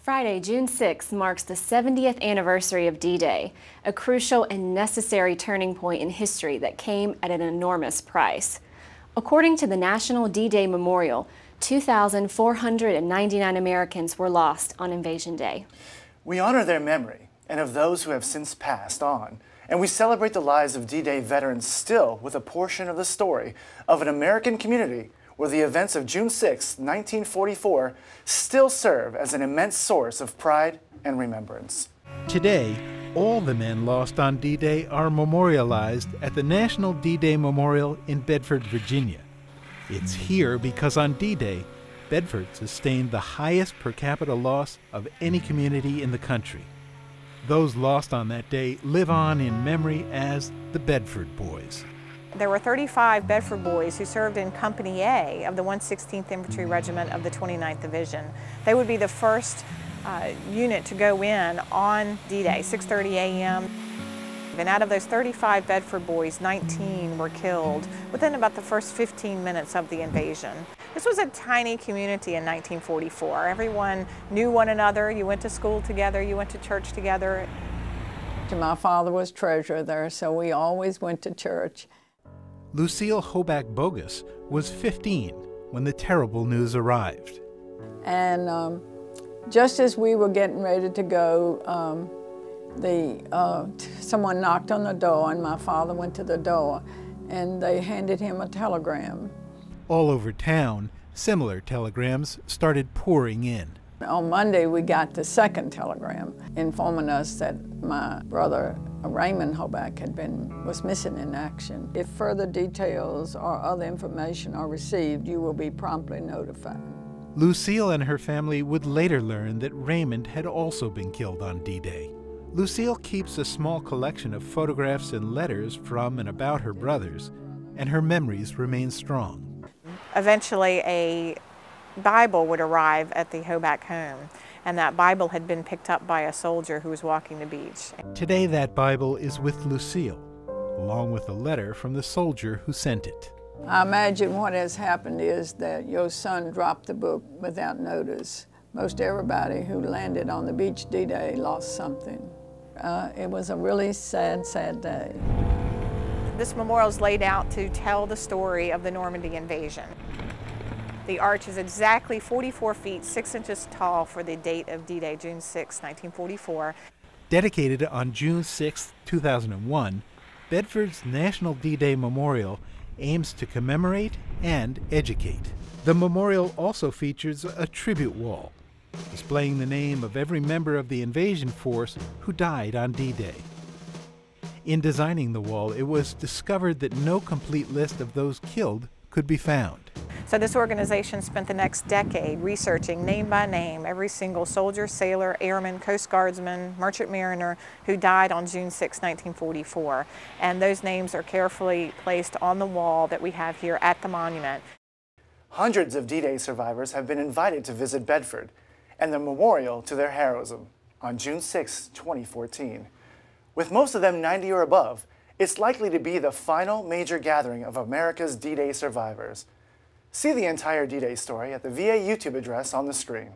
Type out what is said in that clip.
Friday, June 6th marks the 70th anniversary of D-Day, a crucial and necessary turning point in history that came at an enormous price. According to the National D-Day Memorial, 2,499 Americans were lost on Invasion Day. We honor their memory and of those who have since passed on, and we celebrate the lives of D-Day veterans still with a portion of the story of an American community where the events of June 6, 1944 still serve as an immense source of pride and remembrance. Today, all the men lost on D-Day are memorialized at the National D-Day Memorial in Bedford, Virginia. It's here because on D-Day, Bedford sustained the highest per capita loss of any community in the country. Those lost on that day live on in memory as the Bedford Boys. There were 35 Bedford boys who served in Company A of the 116th Infantry Regiment of the 29th Division. They would be the first unit to go in on D-Day, 6:30 a.m. And out of those 35 Bedford boys, 19 were killed within about the first 15 minutes of the invasion. This was a tiny community in 1944. Everyone knew one another. You went to school together, you went to church together. My father was treasurer there, so we always went to church. Lucille Hoback Bogus was 15 when the terrible news arrived. And just as we were getting ready to go, someone knocked on the door, and my father went to the door, and they handed him a telegram. All over town, similar telegrams started pouring in. On Monday, we got the second telegram informing us that my brother, Raymond Hoback, was missing in action. If further details or other information are received, you will be promptly notified. Lucille and her family would later learn that Raymond had also been killed on D-Day. Lucille keeps a small collection of photographs and letters from and about her brothers, and her memories remain strong. Eventually, a Bible would arrive at the Hoback home, and that Bible had been picked up by a soldier who was walking the beach. Today that Bible is with Lucille, along with a letter from the soldier who sent it. I imagine what has happened is that your son dropped the book without notice. Most everybody who landed on the beach D-Day lost something. It was a really sad, sad day. This memorial is laid out to tell the story of the Normandy invasion. The arch is exactly 44 feet, 6 inches tall for the date of D-Day, June 6, 1944. Dedicated on June 6, 2001, Bedford's National D-Day Memorial aims to commemorate and educate. The memorial also features a tribute wall, displaying the name of every member of the invasion force who died on D-Day. In designing the wall, it was discovered that no complete list of those killed could be found. So this organization spent the next decade researching name by name every single soldier, sailor, airman, Coast Guardsman, merchant mariner who died on June 6, 1944. And those names are carefully placed on the wall that we have here at the monument. Hundreds of D-Day survivors have been invited to visit Bedford and the memorial to their heroism on June 6, 2014. With most of them 90 or above, it's likely to be the final major gathering of America's D-Day survivors. See the entire D-Day story at the VA YouTube address on the screen.